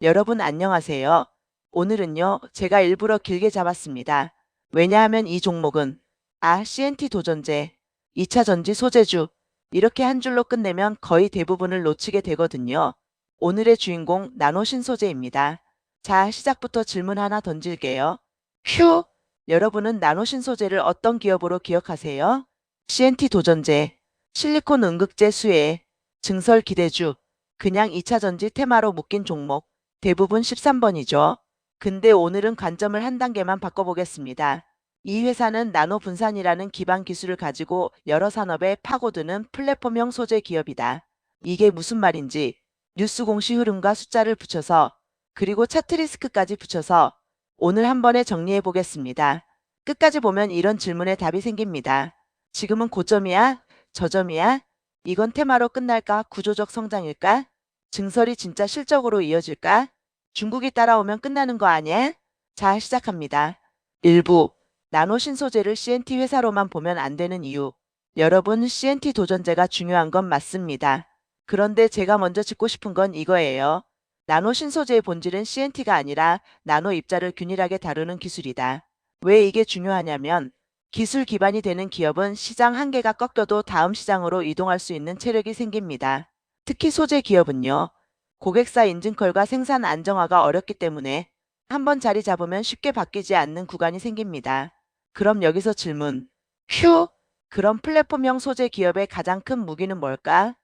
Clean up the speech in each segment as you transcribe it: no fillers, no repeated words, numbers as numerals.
여러분 안녕하세요. 오늘은요, 제가 일부러 길게 잡았습니다. 왜냐하면 이 종목은 CNT 도전제, 2차 전지 소재주 이렇게 한 줄로 끝내면 거의 대부분을 놓치게 되거든요. 오늘의 주인공 나노 신소재입니다. 자, 시작부터 질문 하나 던질게요. 휴! 여러분은 나노 신소재를 어떤 기업으로 기억하세요? CNT 도전제, 실리콘 응급제 수혜, 증설 기대주, 그냥 2차 전지 테마로 묶인 종목. 대부분 13번이죠. 근데 오늘은 관점을 한 단계만 바꿔보겠습니다. 이 회사는 나노 분산이라는 기반 기술을 가지고 여러 산업에 파고드는 플랫폼형 소재 기업이다. 이게 무슨 말인지 뉴스 공시 흐름과 숫자를 붙여서 그리고 차트 리스크까지 붙여서 오늘 한 번에 정리해 보겠습니다. 끝까지 보면 이런 질문에 답이 생깁니다. 지금은 고점이야? 저점이야? 이건 테마로 끝날까? 구조적 성장일까? 증설이 진짜 실적으로 이어질까? 중국이 따라오면 끝나는 거 아니야? 자, 시작합니다. 일부 나노 신소재를 CNT 회사로만 보면 안 되는 이유. 여러분, CNT 도전제가 중요한 건 맞습니다. 그런데 제가 먼저 짚고 싶은 건 이거예요. 나노 신소재의 본질은 CNT가 아니라 나노 입자를 균일하게 다루는 기술이다. 왜 이게 중요하냐면 기술 기반이 되는 기업은 시장 한계가 꺾여도 다음 시장으로 이동할 수 있는 체력이 생깁니다. 특히 소재 기업은요. 고객사 인증컬과 생산 안정화가 어렵기 때문에 한번 자리 잡으면 쉽게 바뀌지 않는 구간이 생깁니다. 그럼 여기서 질문. 휴! 그럼 플랫폼형 소재 기업의 가장 큰 무기는 뭘까?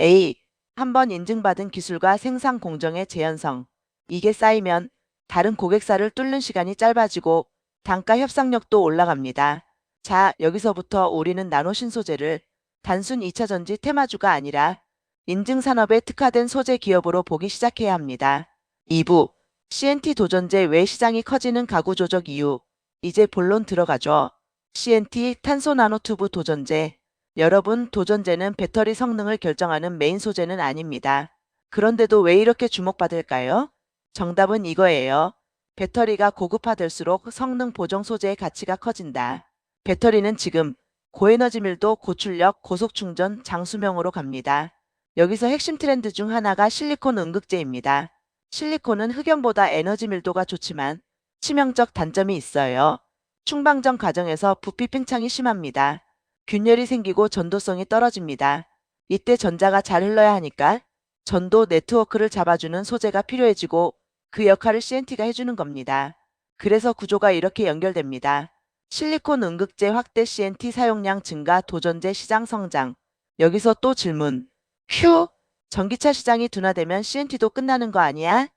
A. 한번 인증받은 기술과 생산 공정의 재현성. 이게 쌓이면 다른 고객사를 뚫는 시간이 짧아지고 단가 협상력도 올라갑니다. 자, 여기서부터 우리는 나노 신소재를 단순 2차 전지 테마주가 아니라 인증산업에 특화된 소재 기업으로 보기 시작해야 합니다. 2부 CNT 도전제 외 시장이 커지는 가구 조적 이유. 이제 본론 들어가죠. CNT 탄소 나노튜브 도전제. 여러분, 도전제는 배터리 성능을 결정하는 메인 소재는 아닙니다. 그런데도 왜 이렇게 주목받을까요? 정답은 이거예요. 배터리가 고급화될수록 성능 보정 소재의 가치가 커진다. 배터리는 지금 고에너지 밀도, 고출력, 고속충전, 장수명으로 갑니다. 여기서 핵심 트렌드 중 하나가 실리콘 응급제입니다. 실리콘은 흑연보다 에너지 밀도가 좋지만 치명적 단점이 있어요. 충방전 과정에서 부피 팽창이 심합니다. 균열이 생기고 전도성이 떨어집니다. 이때 전자가 잘 흘러야 하니까 전도 네트워크를 잡아주는 소재가 필요해지고 그 역할을 CNT가 해주는 겁니다. 그래서 구조가 이렇게 연결됩니다. 실리콘 응급제 확대 CNT 사용량 증가 도전제 시장 성장. 여기서 또 질문. 휴! 전기차 시장이 둔화되면 CNT도 끝나는 거 아니야?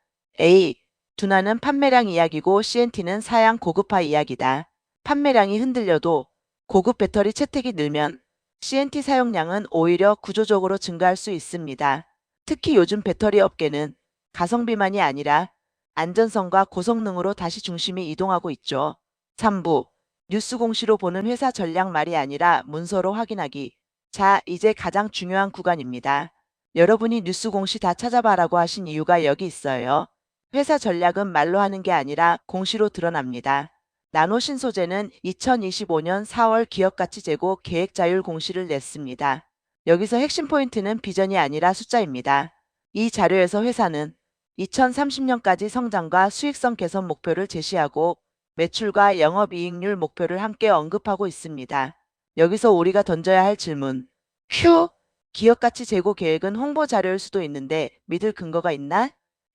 A. 둔화는 판매량 이야기고 CNT는 사양 고급화 이야기다. 판매량이 흔들려도 고급 배터리 채택이 늘면 CNT 사용량은 오히려 구조적으로 증가할 수 있습니다. 특히 요즘 배터리 업계는 가성비만이 아니라 안전성과 고성능으로 다시 중심이 이동하고 있죠. 3부 뉴스 공시로 보는 회사 전략 말이 아니라 문서로 확인하기. 자, 이제 가장 중요한 구간입니다. 여러분이 뉴스 공시 다 찾아봐라고 하신 이유가 여기 있어요. 회사 전략은 말로 하는 게 아니라 공시로 드러납니다. 나노 신소재는 2025년 4월 기업가치 재고 계획 자율 공시를 냈습니다. 여기서 핵심 포인트는 비전이 아니라 숫자입니다. 이 자료에서 회사는 2030년까지 성장과 수익성 개선 목표를 제시하고 매출과 영업이익률 목표를 함께 언급하고 있습니다. 여기서 우리가 던져야 할 질문. 휴! 기업가치 재고 계획은 홍보 자료일 수도 있는데 믿을 근거가 있나?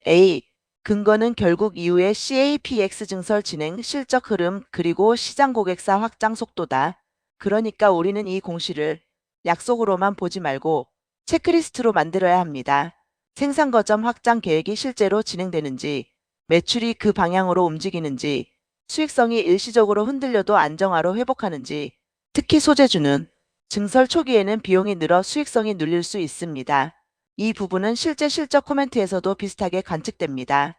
A. 근거는 결국 이후의 CAPX 증설 진행 실적 흐름 그리고 시장 고객사 확장 속도다. 그러니까 우리는 이 공시를 약속으로만 보지 말고 체크리스트로 만들어야 합니다. 생산 거점 확장 계획이 실제로 진행되는지, 매출이 그 방향으로 움직이는지, 수익성이 일시적으로 흔들려도 안정화로 회복하는지, 특히 소재주는 증설 초기에는 비용이 늘어 수익성이 눌릴 수 있습니다. 이 부분은 실제 실적 코멘트에서도 비슷하게 관측됩니다.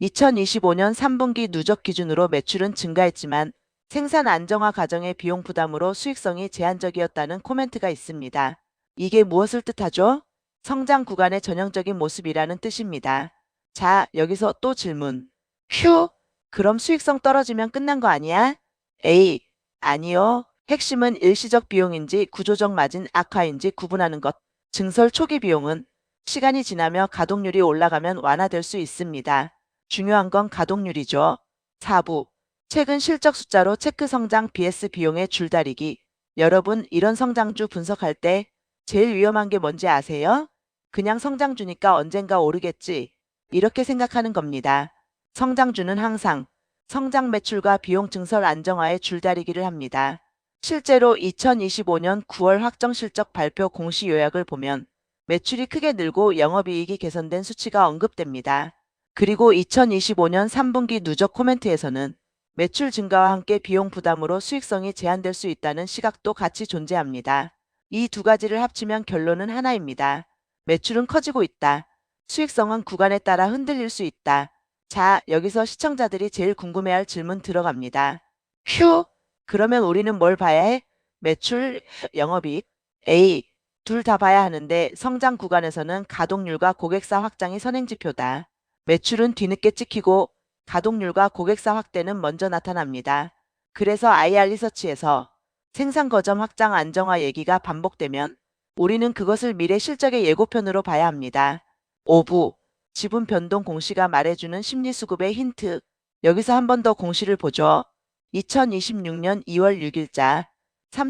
2025년 3분기 누적 기준으로 매출은 증가했지만 생산 안정화 과정의 비용 부담으로 수익성이 제한적이었다는 코멘트가 있습니다. 이게 무엇을 뜻하죠? 성장 구간의 전형적인 모습이라는 뜻입니다. 자, 여기서 또 질문. 휴! 그럼 수익성 떨어지면 끝난 거 아니야? A. 아니요. 핵심은 일시적 비용인지 구조적 마진 악화인지 구분하는 것. 증설 초기 비용은 시간이 지나며 가동률이 올라가면 완화될 수 있습니다. 중요한 건 가동률이죠. 4부. 최근 실적 숫자로 체크 성장 vs 비용의 줄다리기. 여러분, 이런 성장주 분석할 때 제일 위험한 게 뭔지 아세요? 그냥 성장주니까 언젠가 오르겠지. 이렇게 생각하는 겁니다. 성장주는 항상 성장 매출과 비용 증설 안정화의 줄다리기를 합니다. 실제로 2025년 9월 확정 실적 발표 공시 요약을 보면 매출이 크게 늘고 영업이익이 개선된 수치가 언급됩니다. 그리고 2025년 3분기 누적 코멘트에서는 매출 증가와 함께 비용 부담으로 수익성이 제한될 수 있다는 시각도 같이 존재합니다. 이 두 가지를 합치면 결론은 하나입니다. 매출은 커지고 있다. 수익성은 구간에 따라 흔들릴 수 있다. 자, 여기서 시청자들이 제일 궁금해할 질문 들어갑니다. 휴, 그러면 우리는 뭘 봐야 해? 매출, 영업이익? A. 둘 다 봐야 하는데 성장 구간에서는 가동률과 고객사 확장이 선행지표다. 매출은 뒤늦게 찍히고 가동률과 고객사 확대는 먼저 나타납니다. 그래서 IR 리서치에서 생산 거점 확장 안정화 얘기가 반복되면 우리는 그것을 미래 실적의 예고편으로 봐야 합니다. 5부. 지분 변동 공시가 말해주는 심리수급의 힌트. 여기서 한 번 더 공시를 보죠. 2026년 2월 6일자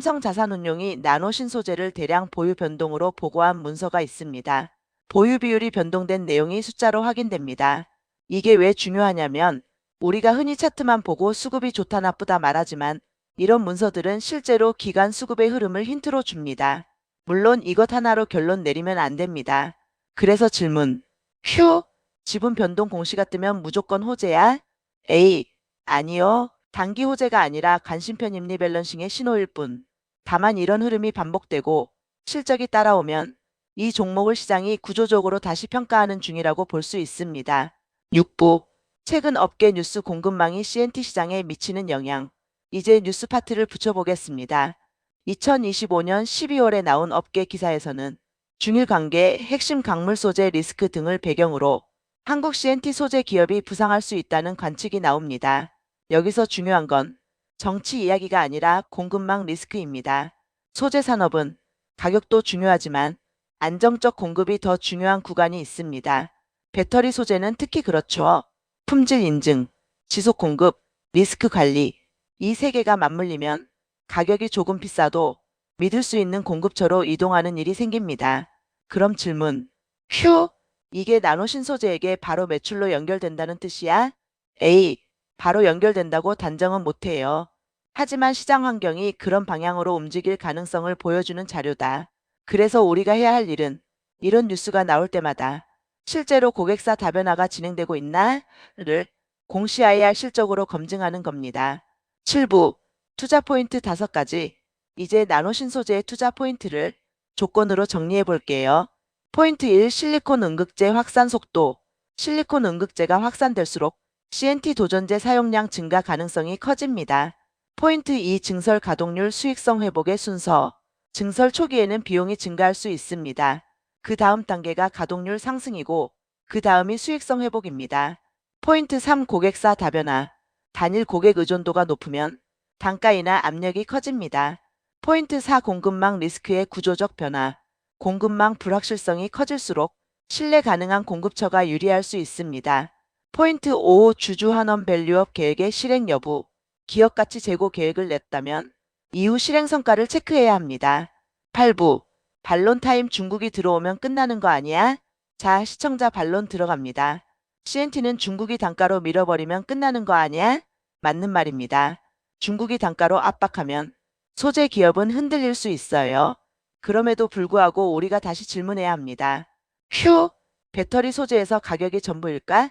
삼성자산운용이 나노 신소재를 대량 보유 변동으로 보고한 문서가 있습니다. 보유 비율이 변동된 내용이 숫자로 확인됩니다. 이게 왜 중요하냐면 우리가 흔히 차트만 보고 수급이 좋다 나쁘다 말하지만 이런 문서들은 실제로 기간 수급의 흐름을 힌트로 줍니다. 물론 이것 하나로 결론 내리면 안 됩니다. 그래서 질문. 휴, 지분 변동 공시가 뜨면 무조건 호재야? A. 아니요. 단기 호재가 아니라 관심편 임리 밸런싱의 신호일 뿐. 다만 이런 흐름이 반복되고 실적이 따라오면 이 종목을 시장이 구조적으로 다시 평가하는 중이라고 볼 수 있습니다. 6부. 최근 업계 뉴스 공급망이 CNT 시장에 미치는 영향. 이제 뉴스 파트를 붙여보겠습니다. 2025년 12월에 나온 업계 기사에서는 중일 관계, 핵심 강물 소재 리스크 등을 배경으로 한국 CNT 소재 기업이 부상할 수 있다는 관측이 나옵니다. 여기서 중요한 건 정치 이야기가 아니라 공급망 리스크입니다. 소재 산업은 가격도 중요하지만 안정적 공급이 더 중요한 구간이 있습니다. 배터리 소재는 특히 그렇죠. 품질 인증, 지속 공급, 리스크 관리, 이 세 개가 맞물리면 가격이 조금 비싸도 믿을 수 있는 공급처로 이동하는 일이 생깁니다. 그럼 질문. 휴, 이게 나노 신소재에게 바로 매출로 연결된다는 뜻이야? A. 바로 연결된다고 단정은 못해요. 하지만 시장 환경이 그런 방향으로 움직일 가능성을 보여주는 자료다. 그래서 우리가 해야 할 일은 이런 뉴스가 나올 때마다 실제로 고객사 다변화가 진행되고 있나?를 공시 IR 실적으로 검증하는 겁니다. 7부. 투자 포인트 5가지. 이제 나노 신소재의 투자 포인트를 조건으로 정리해 볼게요. 포인트 1. 실리콘 응급제 확산 속도. 실리콘 응급제가 확산될수록 CNT 도전제 사용량 증가 가능성이 커집니다. 포인트 2. 증설 가동률 수익성 회복의 순서. 증설 초기에는 비용이 증가할 수 있습니다. 그 다음 단계가 가동률 상승이고 그 다음이 수익성 회복입니다. 포인트 3. 고객사 다변화. 단일 고객 의존도가 높으면 단가이나 압력이 커집니다. 포인트 4. 공급망 리스크의 구조적 변화. 공급망 불확실성이 커질수록 신뢰 가능한 공급처가 유리할 수 있습니다. 포인트 5. 주주 환원 밸류업 계획의 실행 여부. 기업 가치 재고 계획을 냈다면 이후 실행 성과를 체크해야 합니다. 8부. 반론 타임. 중국이 들어오면 끝나는 거 아니야? 자, 시청자 반론 들어갑니다. CNT는 중국이 단가로 밀어버리면 끝나는 거 아니야? 맞는 말입니다. 중국이 단가로 압박하면 소재 기업은 흔들릴 수 있어요. 그럼에도 불구하고 우리가 다시 질문해야 합니다. 휴, 배터리 소재에서 가격이 전부일까?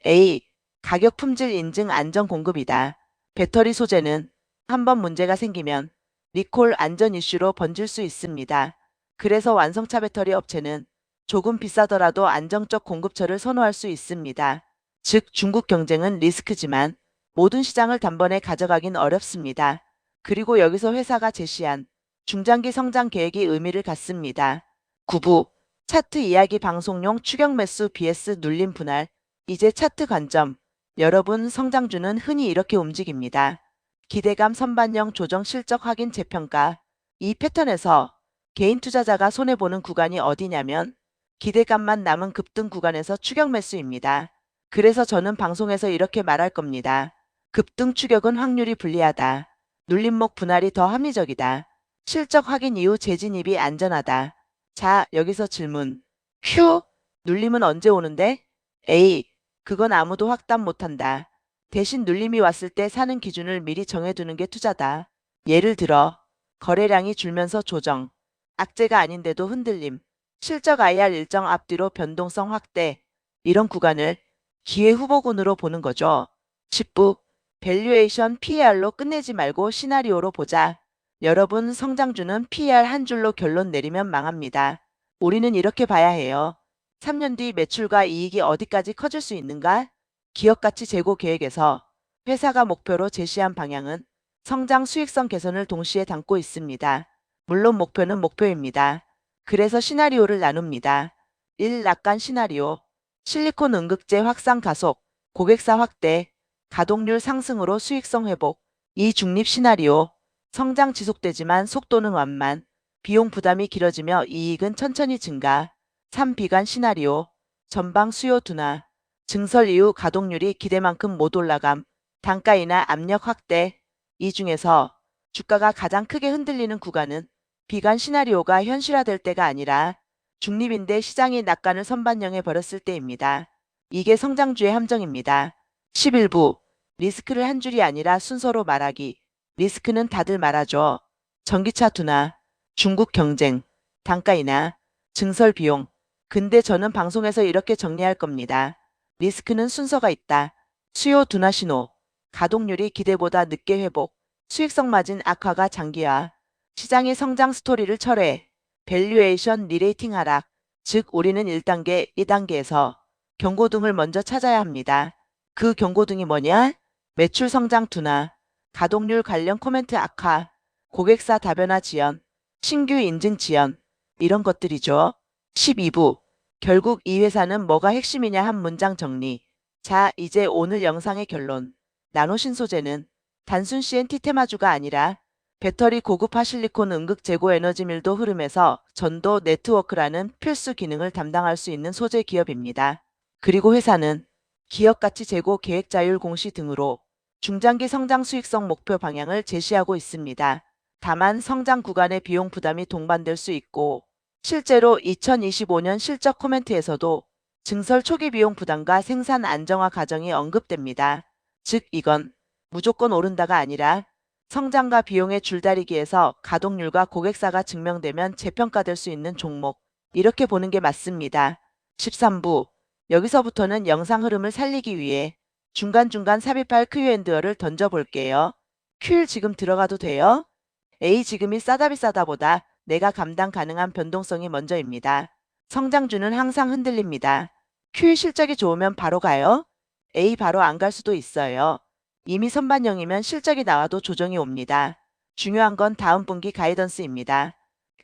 A. 가격 품질 인증 안전 공급이다. 배터리 소재는 한번 문제가 생기면 리콜 안전 이슈로 번질 수 있습니다. 그래서 완성차 배터리 업체는 조금 비싸더라도 안정적 공급처를 선호할 수 있습니다. 즉 중국 경쟁은 리스크지만 모든 시장을 단번에 가져가긴 어렵습니다. 그리고 여기서 회사가 제시한 중장기 성장 계획이 의미를 갖습니다. 9부. 차트 이야기 방송용 추격 매수 vs 눌림 분할. 이제 차트 관점. 여러분, 성장주는 흔히 이렇게 움직입니다. 기대감 선반영 조정 실적 확인 재평가. 이 패턴에서 개인 투자자가 손해보는 구간이 어디냐면 기대감만 남은 급등 구간에서 추격 매수입니다. 그래서 저는 방송에서 이렇게 말할 겁니다. 급등 추격은 확률이 불리하다. 눌림목 분할이 더 합리적이다. 실적 확인 이후 재진입이 안전하다. 자, 여기서 질문. 휴, 눌림은 언제 오는데? 에이, 그건 아무도 확답 못한다. 대신 눌림이 왔을 때 사는 기준을 미리 정해두는 게 투자다. 예를 들어 거래량이 줄면서 조정, 악재가 아닌데도 흔들림, 실적 IR 일정 앞뒤로 변동성 확대, 이런 구간을 기회 후보군으로 보는 거죠. 10부 밸류에이션 PER로 끝내지 말고 시나리오로 보자. 여러분, 성장주는 PER 한 줄로 결론 내리면 망합니다. 우리는 이렇게 봐야 해요. 3년 뒤 매출과 이익이 어디까지 커질 수 있는가? 기업가치 재고 계획에서 회사가 목표로 제시한 방향은 성장 수익성 개선을 동시에 담고 있습니다. 물론 목표는 목표입니다. 그래서 시나리오를 나눕니다. 1. 낙관 시나리오. 실리콘 응급제 확산 가속, 고객사 확대, 가동률 상승으로 수익성 회복. 2. 중립 시나리오. 성장 지속되지만 속도는 완만, 비용 부담이 길어지며 이익은 천천히 증가. 3. 비관 시나리오. 전방 수요 둔화, 증설 이후 가동률이 기대만큼 못 올라감, 단가 인하 압력 확대. 이 중에서 주가가 가장 크게 흔들리는 구간은 비관 시나리오가 현실화될 때가 아니라 중립인데 시장이 낙관을 선반영해 버렸을 때입니다. 이게 성장주의 함정입니다. 11부 리스크를 한 줄이 아니라 순서로 말하기. 리스크는 다들 말하죠. 전기차 둔화, 중국 경쟁, 단가 인하, 증설 비용. 근데 저는 방송에서 이렇게 정리할 겁니다. 리스크는 순서가 있다. 수요 둔화 신호, 가동률이 기대보다 늦게 회복, 수익성 마진 악화가 장기화, 시장의 성장 스토리를 철회, 밸류에이션 리레이팅 하락, 즉 우리는 1단계, 2단계에서 경고등을 먼저 찾아야 합니다. 그 경고등이 뭐냐? 매출 성장 둔화, 가동률 관련 코멘트 악화, 고객사 다변화 지연, 신규 인증 지연, 이런 것들이죠. 12부 결국 이 회사는 뭐가 핵심이냐 한 문장 정리. 자, 이제 오늘 영상의 결론. 나노신소재는 단순 CNT 테마주가 아니라 배터리 고급화 실리콘 응급 재고 에너지 밀도 흐름에서 전도 네트워크라는 필수 기능을 담당할 수 있는 소재 기업입니다. 그리고 회사는 기업가치 재고 계획 자율 공시 등으로 중장기 성장 수익성 목표 방향을 제시하고 있습니다. 다만 성장 구간의 비용 부담이 동반될 수 있고 실제로 2025년 실적 코멘트에서도 증설 초기 비용 부담과 생산 안정화 과정이 언급됩니다. 즉 이건 무조건 오른다가 아니라 성장과 비용의 줄다리기에서 가동률과 고객사가 증명되면 재평가될 수 있는 종목, 이렇게 보는 게 맞습니다. 13부 여기서부터는 영상 흐름을 살리기 위해 중간중간 삽입할 Q&A를 던져볼게요. Q 지금 들어가도 돼요? A 지금이 싸다 비싸다보다 내가 감당 가능한 변동성이 먼저입니다. 성장주는 항상 흔들립니다. Q 실적이 좋으면 바로 가요? A 바로 안 갈 수도 있어요. 이미 선반영이면 실적이 나와도 조정이 옵니다. 중요한 건 다음 분기 가이던스입니다.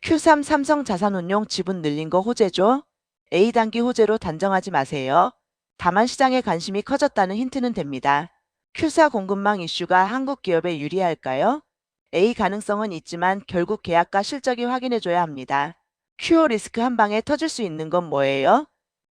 Q3 삼성자산운용 지분 늘린 거 호재죠? A 단기 호재로 단정하지 마세요. 다만 시장의 관심이 커졌다는 힌트는 됩니다. Q4 공급망 이슈가 한국 기업에 유리할까요? A 가능성은 있지만 결국 계약과 실적이 확인해줘야 합니다. Q5 리스크 한 방에 터질 수 있는 건 뭐예요?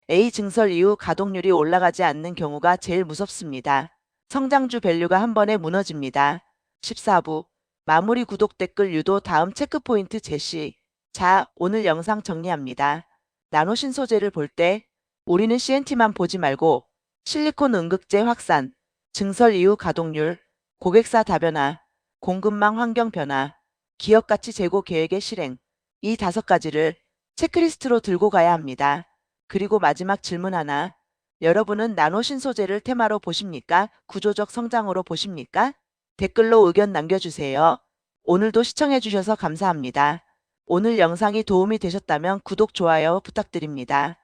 A 증설 이후 가동률이 올라가지 않는 경우가 제일 무섭습니다. 성장주 밸류가 한 번에 무너집니다. 14부 마무리 구독 댓글 유도 다음 체크포인트 제시. 자, 오늘 영상 정리합니다. 나노신소재를 볼 때 우리는 CNT만 보지 말고 실리콘 응급제 확산, 증설 이후 가동률, 고객사 다변화, 공급망 환경 변화, 기업가치 재고 계획의 실행, 이 5가지를 체크리스트로 들고 가야 합니다. 그리고 마지막 질문 하나. 여러분은 나노신소재를 테마로 보십니까? 구조적 성장으로 보십니까? 댓글로 의견 남겨주세요. 오늘도 시청해주셔서 감사합니다. 오늘 영상이 도움이 되셨다면 구독, 좋아요 부탁드립니다.